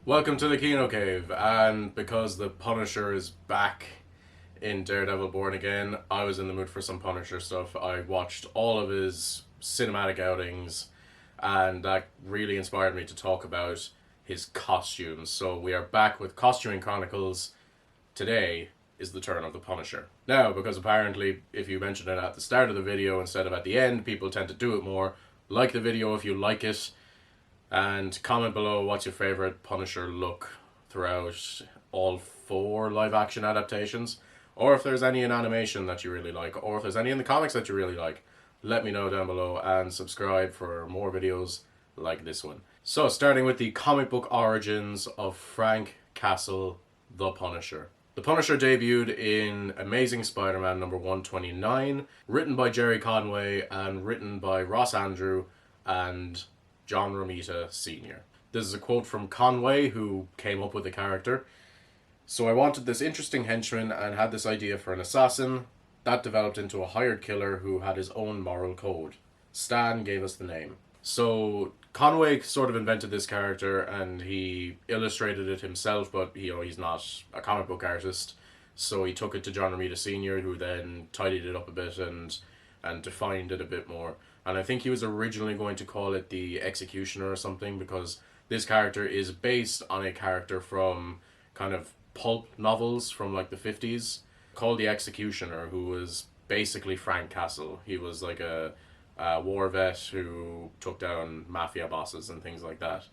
Welcome to the Kino Cave, and because the Punisher is back in Daredevil Born Again, I was in the mood for some Punisher stuff. I watched all of his cinematic outings, and that really inspired me to talk about his costumes. So we are back with Costuming Chronicles. Today is the turn of the Punisher. Now, because apparently if you mention it at the start of the video instead of at the end, people tend to do it more. Like the video if you like it. And comment below what's your favourite Punisher look throughout all 4 live-action adaptations. Or if there's any in animation that you really like, or if there's any in the comics that you really like. Let me know down below and subscribe for more videos like this one. So, starting with the comic book origins of Frank Castle, the Punisher. The Punisher debuted in Amazing Spider-Man number 129, written by Jerry Conway and written by Ross Andru and John Romita Sr. This is a quote from Conway, who came up with the character. So I wanted this interesting henchman and had this idea for an assassin. That developed into a hired killer who had his own moral code. Stan gave us the name. So Conway sort of invented this character and he illustrated it himself, but he's not a comic book artist. So he took it to John Romita Sr., who then tidied it up a bit and defined it a bit more. And I think he was originally going to call it the Executioner or something, because this character is based on a character from kind of pulp novels from like the 50s called the Executioner, who was basically Frank Castle. He was like a war vet who took down mafia bosses and things like that.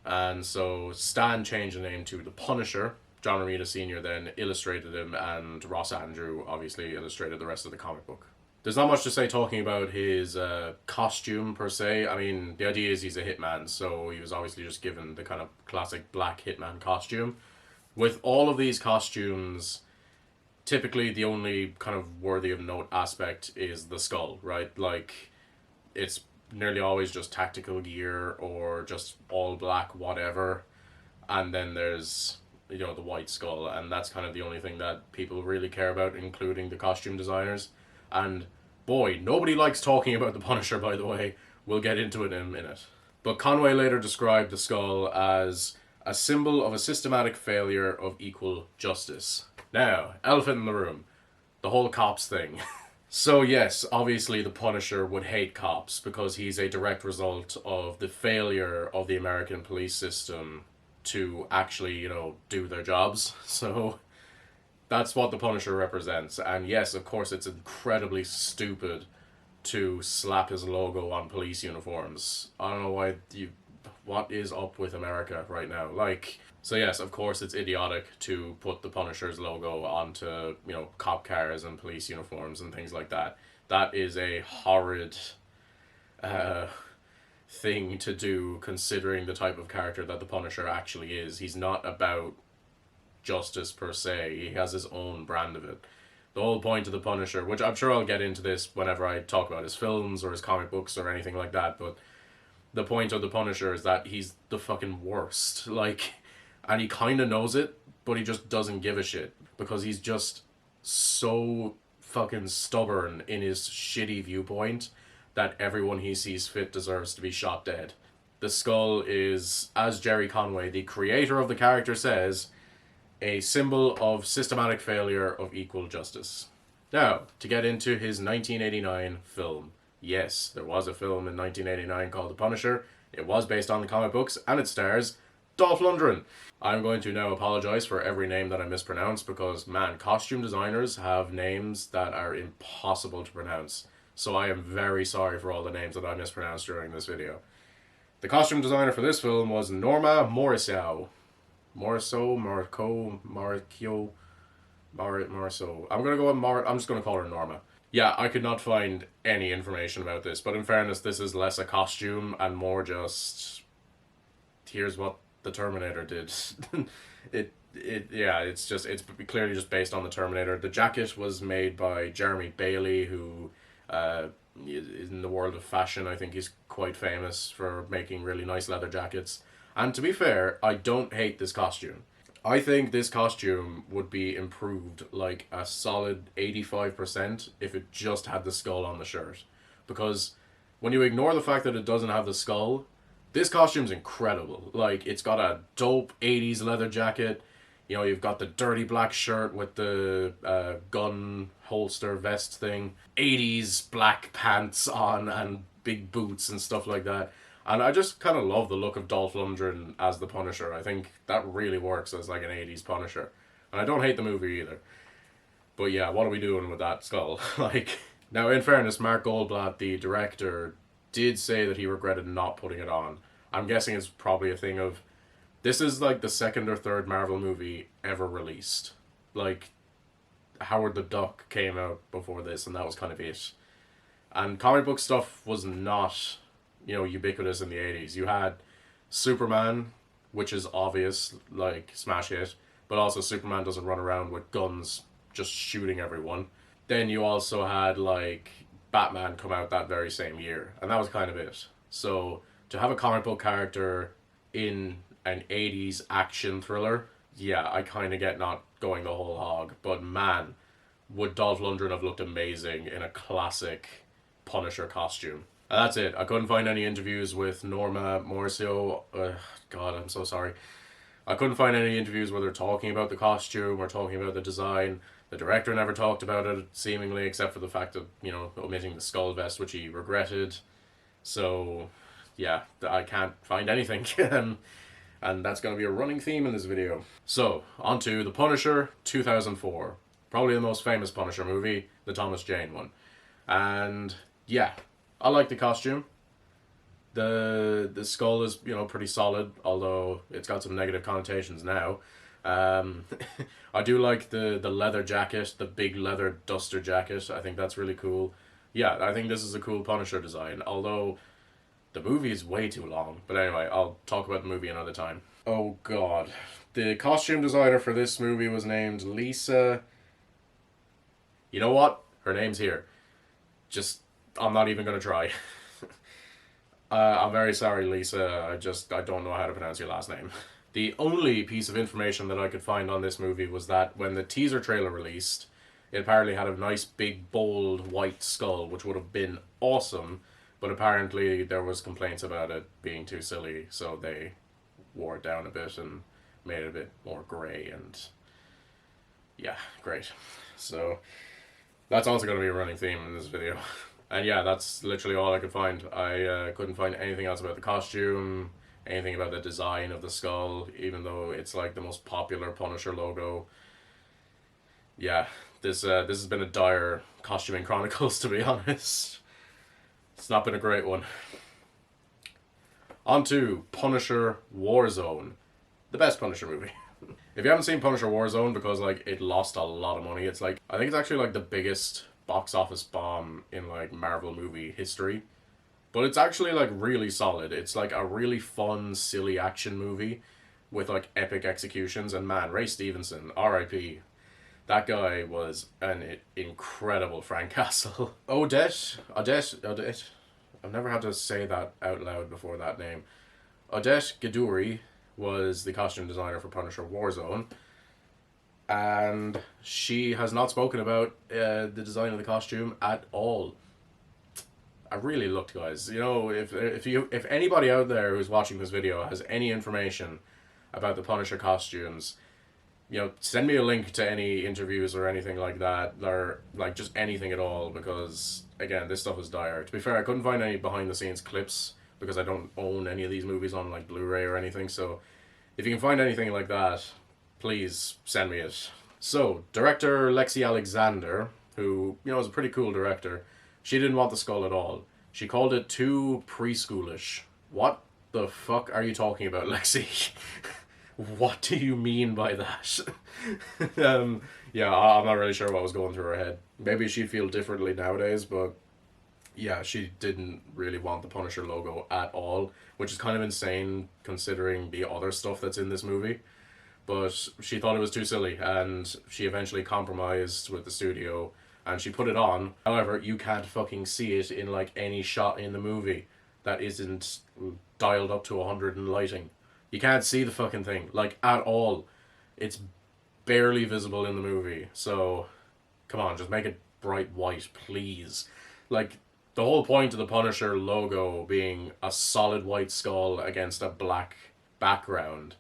And so Stan changed the name to the Punisher. John Romita Sr. then illustrated him, and Ross Andru obviously illustrated the rest of the comic book. There's not much to say talking about his costume per se. I mean, the idea is he's a hitman, so he was obviously just given the kind of classic black hitman costume. With all of these costumes, typically the only kind of worthy of note aspect is the skull, right? Like, it's nearly always just tactical gear or just all black whatever. And then there's, the white skull, and that's kind of the only thing that people really care about, including the costume designers. And boy, nobody likes talking about the Punisher, by the way. We'll get into it in a minute. But Conway later described the skull as a symbol of a systematic failure of equal justice. Now, elephant in the room. The whole cops thing. So yes, obviously the Punisher would hate cops because he's a direct result of the failure of the American police system to actually, do their jobs. So that's what the Punisher represents. And yes, of course, it's incredibly stupid to slap his logo on police uniforms. I don't know why what is up with America right now? So yes, of course, it's idiotic to put the Punisher's logo onto, cop cars and police uniforms and things like that. That is a horrid thing to do, considering the type of character that the Punisher actually is. He's not about justice per se. He has his own brand of it. The whole point of the Punisher, which I'm sure I'll get into this whenever I talk about his films or his comic books or anything like that, but the point of the Punisher is that he's the fucking worst. And he kind of knows it, but he just doesn't give a shit because he's just so fucking stubborn in his shitty viewpoint that everyone he sees fit deserves to be shot dead. The skull is, as Jerry Conway, the creator of the character, says, a symbol of systematic failure of equal justice. Now, to get into his 1989 film. Yes, there was a film in 1989 called The Punisher. It was based on the comic books, and it stars Dolph Lundgren. I'm going to now apologize for every name that I mispronounce because, man, costume designers have names that are impossible to pronounce. So I am very sorry for all the names that I mispronounced during this video. The costume designer for this film was Norma Morrisau. Morrisau. I'm gonna go with I'm just gonna call her Norma. Yeah, I could not find any information about this, but in fairness, this is less a costume and more just here's what the Terminator did. It's clearly just based on the Terminator. The jacket was made by Jeremy Bailey, who in the world of fashion, I think he's quite famous for making really nice leather jackets. And to be fair, I don't hate this costume. I think this costume would be improved like a solid 85% if it just had the skull on the shirt. Because when you ignore the fact that it doesn't have the skull, This costume's incredible. Like, it's got a dope 80s leather jacket. You know, you've got the dirty black shirt with the gun holster vest thing. 80s black pants on and big boots and stuff like that. And I just kind of love the look of Dolph Lundgren as the Punisher. I think that really works as like an 80s Punisher. And I don't hate the movie either. But yeah, what are we doing with that skull? Like, now in fairness, Mark Goldblatt, the director, did say that he regretted not putting it on. I'm guessing it's probably a thing of this is like the second or third Marvel movie ever released. Like, Howard the Duck came out before this, and that was kind of it. And comic book stuff was not, you know, ubiquitous in the 80s. You had Superman, which is obvious, like, smash hit, but also Superman doesn't run around with guns just shooting everyone. Then you also had, like, Batman come out that very same year, and that was kind of it. So, to have a comic book character in an 80s action thriller, yeah, I kind of get not going the whole hog, but man, would Dolph Lundgren have looked amazing in a classic Punisher costume. And that's it. I couldn't find any interviews with Norma Mauricio. God, I'm so sorry. I couldn't find any interviews where they're talking about the costume or talking about the design. The director never talked about it, seemingly, except for the fact of, you know, omitting the skull vest, which he regretted. So, yeah, I can't find anything. And that's going to be a running theme in this video. So, on to The Punisher 2004. Probably the most famous Punisher movie, the Thomas Jane one. And, yeah, I like the costume. The skull is, you know, pretty solid, although it's got some negative connotations now. I do like the leather jacket, the big leather duster jacket. I think that's really cool. Yeah, I think this is a cool Punisher design, although the movie is way too long. But anyway, I'll talk about the movie another time. Oh god. The costume designer for this movie was named Lisa... You know what? Her name's here. Just, I'm not even going to try. I'm very sorry, Lisa. I don't know how to pronounce your last name. The only piece of information that I could find on this movie was that when the teaser trailer released, it apparently had a nice big bold white skull, which would have been awesome, but apparently there was complaints about it being too silly, so they wore it down a bit and made it a bit more grey, and yeah, great. So that's also going to be a running theme in this video. And yeah, that's literally all I could find. I couldn't find anything else about the costume, anything about the design of the skull, even though it's like the most popular Punisher logo. Yeah, this has been a dire costuming chronicles, to be honest. It's not been a great one. On to Punisher Warzone, the best Punisher movie. If you haven't seen Punisher Warzone, because like it lost a lot of money, it's like, I think it's actually like the biggest box office bomb in like Marvel movie history. But it's actually like really solid. It's like a really fun, silly action movie with like epic executions. And man, Ray Stevenson, R.I.P. That guy was an incredible Frank Castle. Odette. I've never had to say that out loud before, that name. Odette Gaduri was the costume designer for Punisher Warzone. And she has not spoken about the design of the costume at all. I really looked, guys. You know, if anybody out there who's watching this video has any information about the Punisher costumes, you know, send me a link to any interviews or anything like that, or like just anything at all, because again, this stuff is dire. To be fair, I couldn't find any behind the scenes clips because I don't own any of these movies on like Blu-ray or anything. So if you can find anything like that, please send me it. So, director Lexi Alexander, who, you know, is a pretty cool director, she didn't want the skull at all. She called it too preschoolish. What the fuck are you talking about, Lexi? What do you mean by that? Yeah, I'm not really sure what was going through her head. Maybe she'd feel differently nowadays, but yeah, she didn't really want the Punisher logo at all, which is kind of insane considering the other stuff that's in this movie. But she thought it was too silly, and she eventually compromised with the studio, and she put it on. However, you can't fucking see it in like any shot in the movie that isn't dialed up to 100 in lighting. You can't see the fucking thing, like, at all. It's barely visible in the movie, so come on, just make it bright white, please. Like, The whole point of the Punisher logo being a solid white skull against a black background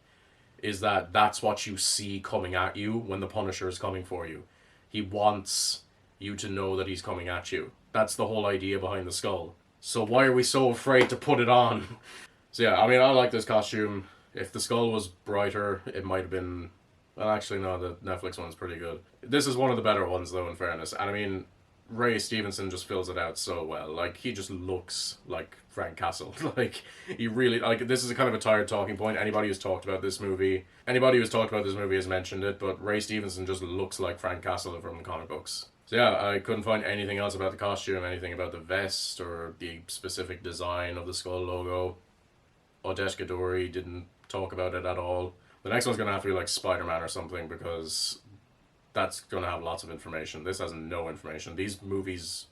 is that that's what you see coming at you when the Punisher is coming for you. He wants you to know that he's coming at you. That's the whole idea behind the skull. So why are we so afraid to put it on? So yeah, I mean, I like this costume. If the skull was brighter, it might have been. Well, actually, no, the Netflix one's pretty good. This is one of the better ones, though, in fairness. And I mean, Ray Stevenson just fills it out so well. Like, he just looks like Frank Castle. Like, he really, like, this is a kind of a tired talking point. Anybody who's talked about this movie has mentioned it, but Ray Stevenson just looks like Frank Castle from the comic books. So yeah, I couldn't find anything else about the costume, anything about the vest, or the specific design of the skull logo. Odette Gadori didn't talk about it at all. The next one's gonna have to be like Spider-Man or something, because that's gonna have lots of information. This has no information. These movies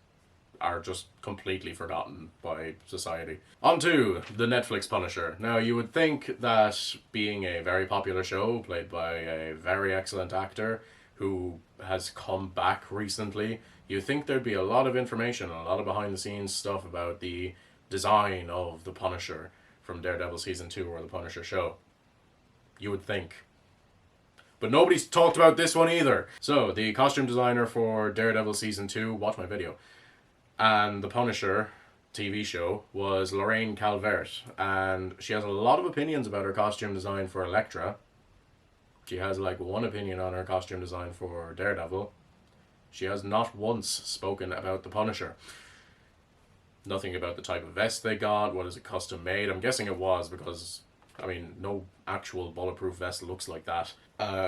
are just completely forgotten by society. On to the Netflix Punisher. Now, you would think that being a very popular show played by a very excellent actor who has come back recently, you'd think there'd be a lot of information, a lot of behind the scenes stuff about the design of the Punisher from Daredevil Season 2 or the Punisher show. You would think. But nobody's talked about this one either. So, the costume designer for Daredevil Season 2, watch my video, and the Punisher TV show was Lorraine Calvert. And she has a lot of opinions about her costume design for Elektra. She has like one opinion on her costume design for Daredevil. She has not once spoken about the Punisher. Nothing about the type of vest they got, what is it custom made. I'm guessing it was, because I mean, no actual bulletproof vest looks like that.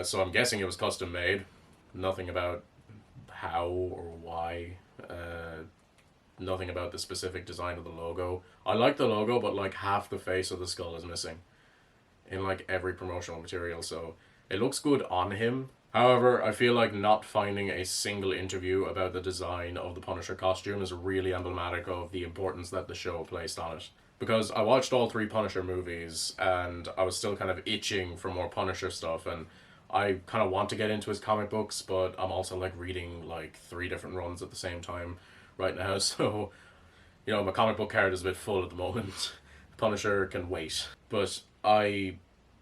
So I'm guessing it was custom made. Nothing about how or why. Nothing about the specific design of the logo. I like the logo, but like half the face of the skull is missing in like every promotional material, so it looks good on him. However, I feel like not finding a single interview about the design of the Punisher costume is really emblematic of the importance that the show placed on it. Because I watched all 3 Punisher movies and I was still kind of itching for more Punisher stuff, and I kind of want to get into his comic books, but I'm also like reading like 3 different runs at the same time right now, so you know, my comic book card is a bit full at the moment. Punisher can wait. But I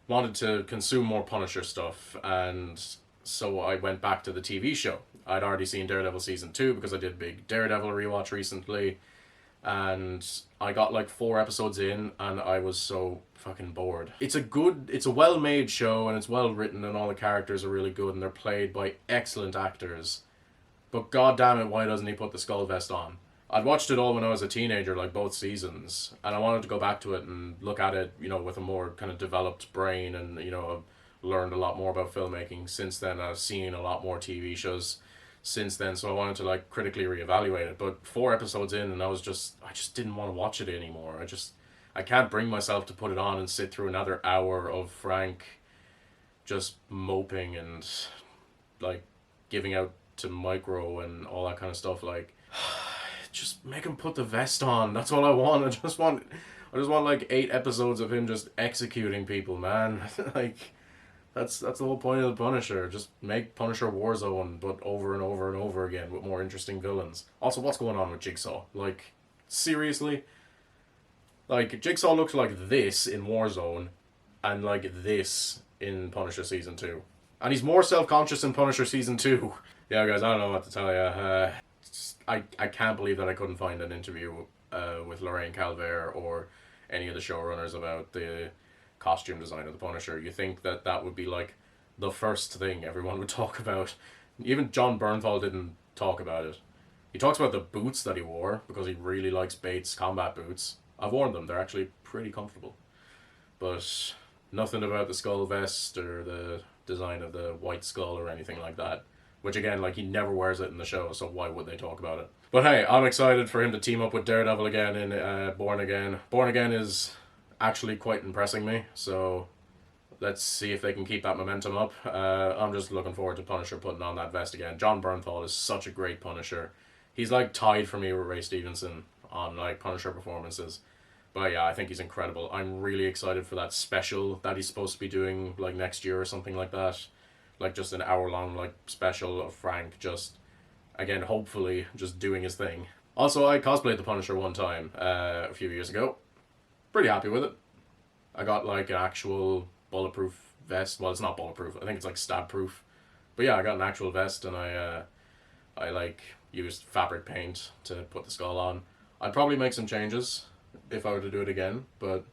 wanted to consume more Punisher stuff, and so I went back to the TV show. I'd already seen Daredevil Season 2 because I did a big Daredevil rewatch recently, and I got like 4 episodes in and I was so fucking bored. It's a well-made show and it's well written and all the characters are really good and they're played by excellent actors. But god damn it, why doesn't he put the skull vest on? I'd watched it all when I was a teenager, like both seasons, and I wanted to go back to it and look at it, you know, with a more kind of developed brain, and, you know, I've learned a lot more about filmmaking since then. I've seen a lot more TV shows since then, so I wanted to like critically reevaluate it. But 4 episodes in and I just didn't want to watch it anymore. I can't bring myself to put it on and sit through another hour of Frank just moping and like giving out to Micro and all that kind of stuff. Like, just make him put the vest on. That's all I want. I just want like 8 episodes of him just executing people, man. Like, that's the whole point of the Punisher. Just make Punisher Warzone, but over and over and over again with more interesting villains. Also, what's going on with Jigsaw? Like, seriously? Like, Jigsaw looks like this in Warzone, and like this in Punisher Season 2. And he's more self-conscious in Punisher Season 2. Yeah, guys, I don't know what to tell you. I can't believe that I couldn't find an interview with Lorraine Calvert or any of the showrunners about the costume design of the Punisher. You think that that would be like the first thing everyone would talk about. Even John Bernthal didn't talk about it. He talks about the boots that he wore because he really likes Bates combat boots. I've worn them. They're actually pretty comfortable. But nothing about the skull vest or the design of the white skull or anything like that. Which again, like, he never wears it in the show, so why would they talk about it? But hey, I'm excited for him to team up with Daredevil again in Born Again. Born Again is actually quite impressing me, so let's see if they can keep that momentum up. I'm just looking forward to Punisher putting on that vest again. John Bernthal is such a great Punisher. He's like tied for me with Ray Stevenson on like Punisher performances. But yeah, I think he's incredible. I'm really excited for that special that he's supposed to be doing like next year or something like that. Like just an hour long like special of Frank just, again, hopefully just doing his thing. Also, I cosplayed the Punisher one time a few years ago. Pretty happy with it. I got like an actual bulletproof vest. Well, it's not bulletproof. I think it's like stab proof. But yeah, I got an actual vest, and I like used fabric paint to put the skull on. I'd probably make some changes if I were to do it again, but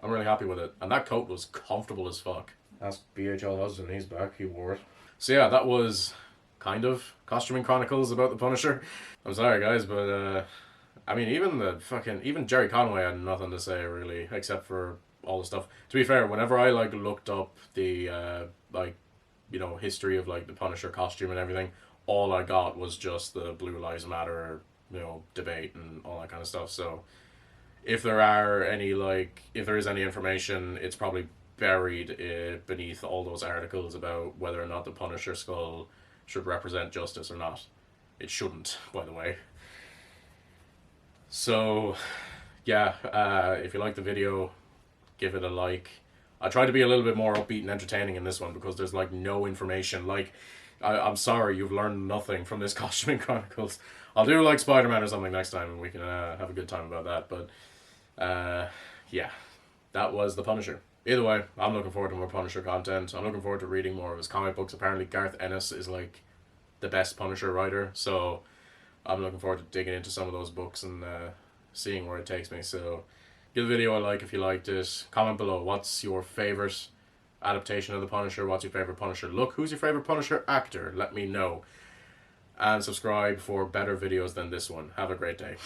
I'm really happy with it. And that coat was comfortable as fuck. Ask BHL husband, he's back, he wore it. So yeah, that was kind of Costuming Chronicles about the Punisher. I'm sorry guys, but I mean even Jerry Conway had nothing to say really, except for all the stuff. To be fair, whenever I like looked up the like, you know, history of like the Punisher costume and everything, all I got was just the Blue Lives Matter, you know, debate and all that kind of stuff. So if there is any information, it's probably buried beneath all those articles about whether or not the Punisher skull should represent justice or not. It shouldn't, by the way. So, yeah, if you like the video, give it a like. I tried to be a little bit more upbeat and entertaining in this one because there's like no information. Like, I'm sorry, you've learned nothing from this Costuming Chronicles. I'll do like Spider-Man or something next time and we can have a good time about that. But yeah, that was the Punisher. Either way, I'm looking forward to more Punisher content. I'm looking forward to reading more of his comic books. Apparently Garth Ennis is like the best Punisher writer, so I'm looking forward to digging into some of those books and seeing where it takes me. So give the video a like if you liked it. Comment below, what's your favourite adaptation of the Punisher? What's your favourite Punisher look? Who's your favourite Punisher actor? Let me know. And subscribe for better videos than this one. Have a great day.